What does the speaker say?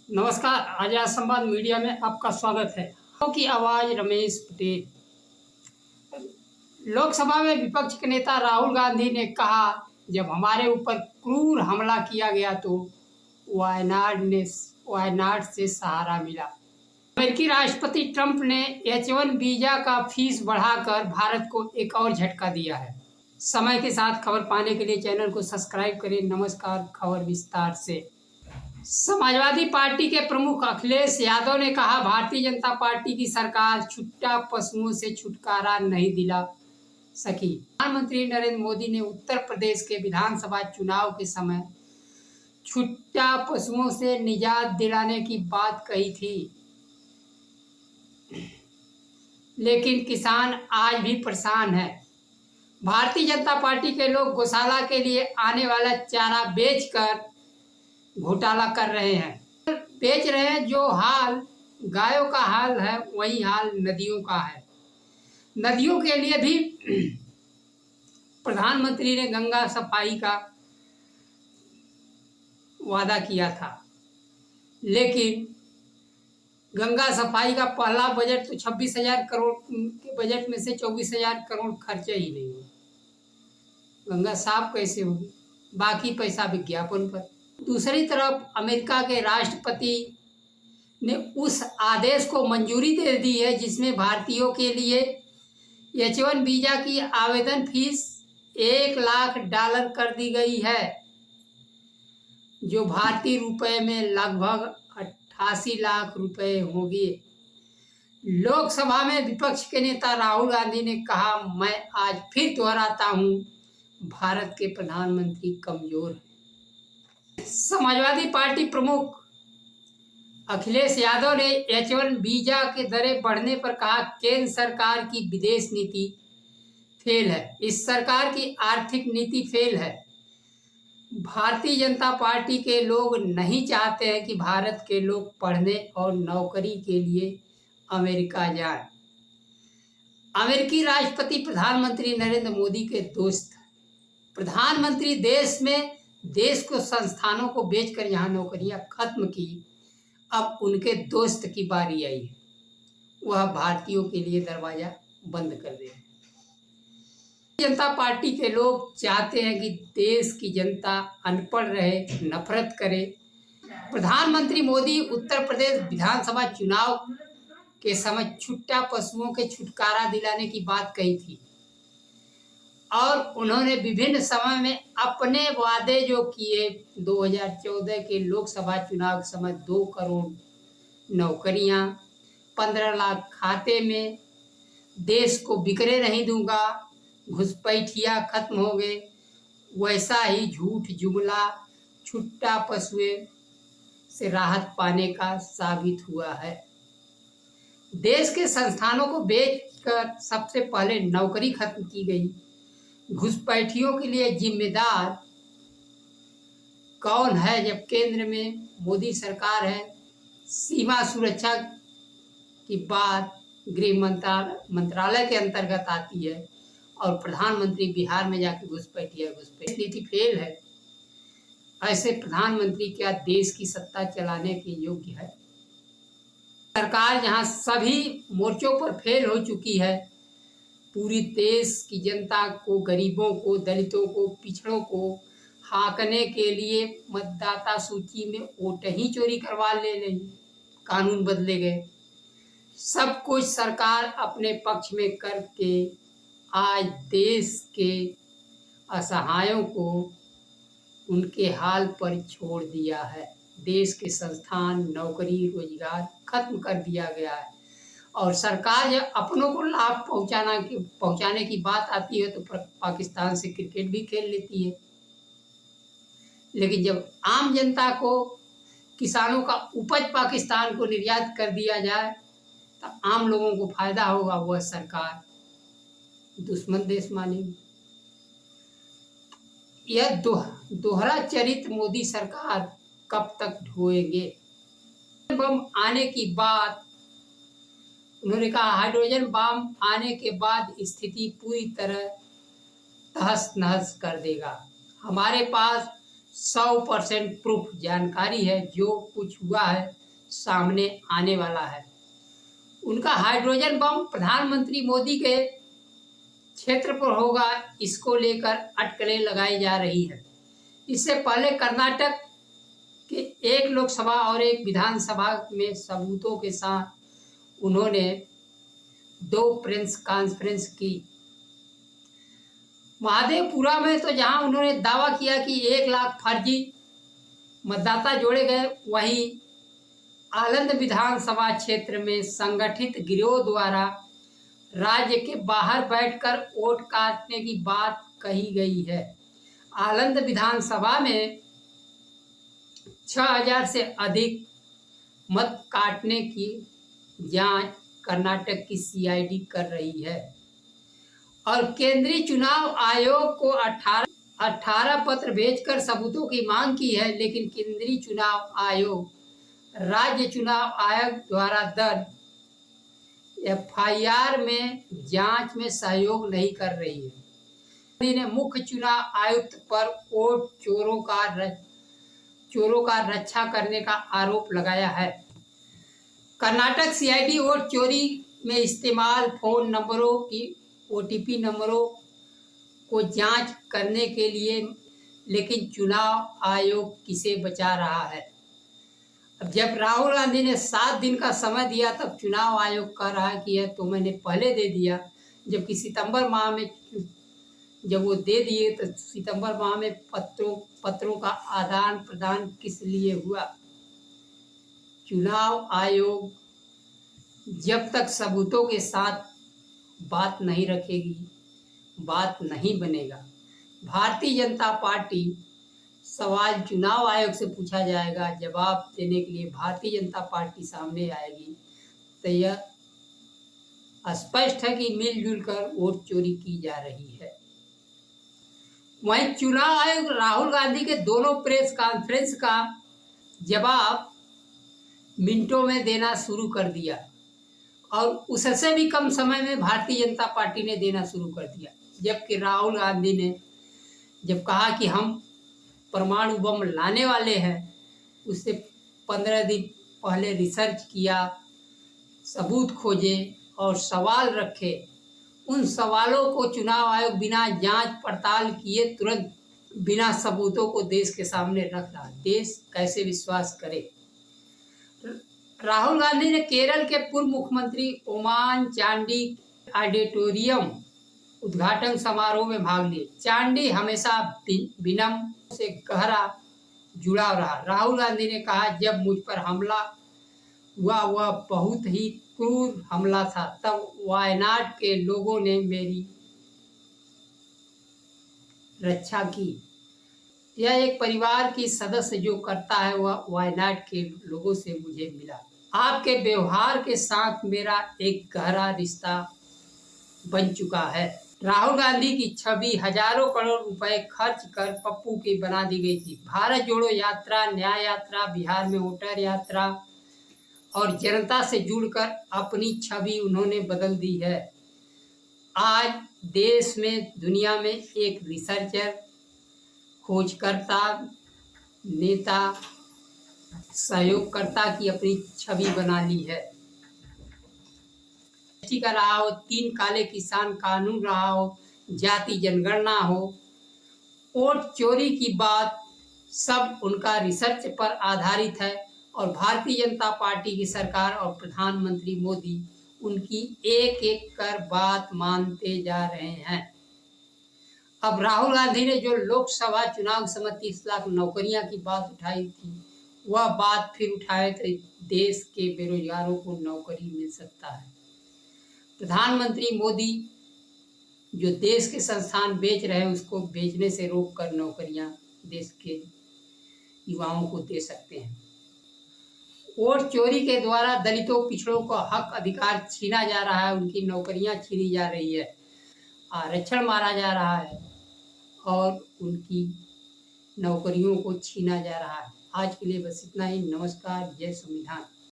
नमस्कार। आजाद संवाद मीडिया में आपका स्वागत है। की आवाज रमेश पटेल। लोकसभा में विपक्ष के नेता राहुल गांधी ने कहा, जब हमारे ऊपर क्रूर हमला किया गया तो वायनाड से सहारा मिला। अमेरिकी राष्ट्रपति ट्रंप ने H1 वीजा का फीस बढ़ाकर भारत को एक और झटका दिया है। समय के साथ खबर पाने के लिए चैनल को सब्सक्राइब करें। नमस्कार, खबर विस्तार से। समाजवादी पार्टी के प्रमुख अखिलेश यादव ने कहा, भारतीय जनता पार्टी की सरकार छुट्टा पशुओं से छुटकारा नहीं दिला सकी। प्रधानमंत्री नरेंद्र मोदी ने उत्तर प्रदेश के विधानसभा चुनाव के समय छुट्टा पशुओं से निजात दिलाने की बात कही थी, लेकिन किसान आज भी परेशान है। भारतीय जनता पार्टी के लोग गौशाला के लिए आने वाला चारा बेचकर घोटाला कर रहे हैं, बेच रहे हैं। जो हाल गायों का हाल है, वही हाल नदियों का है। नदियों के लिए भी प्रधानमंत्री ने गंगा सफाई का वादा किया था, लेकिन गंगा सफाई का पहला बजट तो 26,000 करोड़ के बजट में से 24,000 करोड़ खर्चा ही नहीं हुआ। गंगा साफ कैसे होगी? बाकी पैसा विज्ञापन पर। दूसरी तरफ अमेरिका के राष्ट्रपति ने उस आदेश को मंजूरी दे दी है जिसमें भारतीयों के लिए H1 वीजा की आवेदन फीस $1 लाख कर दी गई है, जो भारतीय रुपए में लगभग 88 लाख रुपए होंगे। लोकसभा में विपक्ष के नेता राहुल गांधी ने कहा, मैं आज फिर दोहराता हूं, भारत के प्रधानमंत्री कमजोर हैं। समाजवादी पार्टी प्रमुख अखिलेश यादव ने H1 वीजा के दरें बढ़ने पर कहा, केंद्र सरकार की विदेश नीति फेल है। इस सरकार की आर्थिक नीति फेल है। भारतीय जनता पार्टी के लोग नहीं चाहते हैं कि भारत के लोग पढ़ने और नौकरी के लिए अमेरिका जाएं। अमेरिकी राष्ट्रपति प्रधानमंत्री नरेंद्र मोदी के दोस्त। प्रधानमंत्री देश को संस्थानों को बेचकर यहाँ नौकरियां खत्म की। अब उनके दोस्त की बारी आई है, वह भारतीयों के लिए दरवाजा बंद कर दे। जनता पार्टी के लोग चाहते हैं कि देश की जनता अनपढ़ रहे, नफरत करे। प्रधानमंत्री मोदी उत्तर प्रदेश विधानसभा चुनाव के समय छुट्टा पशुओं के छुटकारा दिलाने की बात कही थी, और उन्होंने विभिन्न समय में अपने वादे जो किए, 2014 के लोकसभा चुनाव के समय 2 करोड़ नौकरियां, 15 लाख खाते में, देश को बिखरे नहीं दूंगा, घुसपैठिया खत्म हो गए, वैसा ही झूठ जुमला छुट्टा पशुओं से राहत पाने का साबित हुआ है। देश के संस्थानों को बेचकर सबसे पहले नौकरी खत्म की गई। घुसपैठियों के लिए जिम्मेदार कौन है जब केंद्र में मोदी सरकार है? सीमा सुरक्षा की बात गृह मंत्रालय के अंतर्गत आती है, और प्रधानमंत्री बिहार में जाके घुसपैठिया नीति फेल है। ऐसे प्रधानमंत्री क्या देश की सत्ता चलाने के योग्य है? सरकार जहां सभी मोर्चों पर फेल हो चुकी है, पूरी देश की जनता को, गरीबों को, दलितों को, पिछड़ों को हाँकने के लिए मतदाता सूची में वोट ही चोरी करवा ले रही, कानून बदले गए। सब कुछ सरकार अपने पक्ष में करके आज देश के असहायों को उनके हाल पर छोड़ दिया है। देश के संस्थान, नौकरी, रोजगार खत्म कर दिया गया है, और सरकार जब अपनों को लाभ पहुंचाने की बात आती है तो पाकिस्तान से क्रिकेट भी खेल लेती है। लेकिन जब आम जनता को, किसानों का उपज पाकिस्तान को निर्यात कर दिया जाए तो आम लोगों को फायदा होगा, वह सरकार दुश्मन देश मानेगी। यह दोहरा चरित्र मोदी सरकार कब तक ढोएंगे? बम आने की बात उन्होंने कहा, हाइड्रोजन बम आने के बाद स्थिति पूरी तरह तहस नहस कर देगा। हमारे पास 100% प्रूफ जानकारी है, जो कुछ हुआ है सामने आने वाला है। उनका हाइड्रोजन बम प्रधानमंत्री मोदी के क्षेत्र पर होगा, इसको लेकर अटकलें लगाई जा रही है। इससे पहले कर्नाटक के एक लोकसभा और एक विधानसभा में सबूतों के साथ उन्होंने 2 प्रेस कॉन्फ्रेंस की। महादेवपुरा में तो जहां उन्होंने दावा किया कि 1 लाख फर्जी मतदाता जोड़े गए, वहीं आलंद विधानसभा क्षेत्र में संगठित गिरोह द्वारा राज्य के बाहर बैठकर वोट काटने की बात कही गई है। आलंद विधानसभा में 6000 से अधिक मत काटने की जांच कर्नाटक की सीआईडी कर रही है और केंद्रीय चुनाव आयोग को 18 पत्र भेजकर सबूतों की मांग की है, लेकिन केंद्रीय चुनाव आयोग राज्य चुनाव आयोग द्वारा दर्ज एफआईआर में जांच में सहयोग नहीं कर रही है। ने मुख्य चुनाव आयुक्त पर वोट चोरों का रक्षा करने का आरोप लगाया है। कर्नाटक सीआईडी वोट चोरी में इस्तेमाल फोन नंबरों की ओटीपी नंबरों को जांच करने के लिए, लेकिन चुनाव आयोग किसे बचा रहा है? अब जब राहुल गांधी ने 7 दिन का समय दिया, तब चुनाव आयोग कह रहा है कि यह तो मैंने पहले दे दिया, जबकि सितंबर माह में जब वो दे दिए तो सितंबर माह में पत्रों का आदान प्रदान किस लिए हुआ? चुनाव आयोग जब तक सबूतों के साथ बात नहीं रखेगी, बात नहीं बनेगा। भारतीय जनता पार्टी सवाल चुनाव आयोग से पूछा जाएगा, जवाब देने के लिए भारतीय जनता पार्टी सामने आएगी, तो यह स्पष्ट है कि मिलजुल कर वोट चोरी की जा रही है। वहीं चुनाव आयोग राहुल गांधी के दोनों प्रेस कॉन्फ्रेंस का जवाब मिनटों में देना शुरू कर दिया और उससे भी कम समय में भारतीय जनता पार्टी ने देना शुरू कर दिया। जबकि राहुल गांधी ने जब कहा कि हम परमाणु बम लाने वाले हैं, उससे 15 दिन पहले रिसर्च किया, सबूत खोजे और सवाल रखे। उन सवालों को चुनाव आयोग बिना जांच पड़ताल किए तुरंत बिना सबूतों को देश के सामने रख रहा। देश कैसे विश्वास करे? राहुल गांधी ने केरल के पूर्व मुख्यमंत्री ओमान चांडी ऑडिटोरियम उद्घाटन समारोह में भाग लिए। चांडी हमेशा विनम्र से गहरा जुड़ाव रहा। राहुल गांधी ने कहा, जब मुझ पर हमला हुआ वह बहुत ही क्रूर हमला था, तब वायनाड के लोगों ने मेरी रक्षा की। यह एक परिवार की सदस्य जो करता है वह वायनाड के लोगों से मुझे मिला। आपके व्यवहार के साथ मेरा एक गहरा रिश्ता बन चुका है। राहुल गांधी की छवि हजारों करोड़ रुपए खर्च कर पप्पू की बना दी गई थी। भारत जोड़ो यात्रा, न्याय यात्रा, बिहार में वोटर यात्रा और जनता से जुड़कर अपनी छवि उन्होंने बदल दी है। आज देश में, दुनिया में एक रिसर्चर, खोजकर्ता, नेता, सहयोगकर्ता की अपनी छवि बना ली है। का रहा हो, 3 काले किसान कानून रहा हो, जाति जनगणना हो, वोट चोरी की बात, सब उनका रिसर्च पर आधारित है और भारतीय जनता पार्टी की सरकार और प्रधानमंत्री मोदी उनकी एक एक कर बात मानते जा रहे हैं। अब राहुल गांधी ने जो लोकसभा चुनाव समय 30 लाख नौकरियां की बात उठाई थी, वह बात फिर उठाए तो देश के बेरोजगारों को नौकरी मिल सकता है। प्रधानमंत्री मोदी जो देश के संस्थान बेच रहे हैं, उसको बेचने से रोककर नौकरियां देश के युवाओं को दे सकते हैं। वोट चोरी के द्वारा दलितों, पिछड़ों का हक अधिकार छीना जा रहा है, उनकी नौकरियां छीनी जा रही है, आरक्षण मारा जा रहा है और उनकी नौकरियों को छीना जा रहा है। आज के लिए बस इतना ही। नमस्कार। जय संविधान।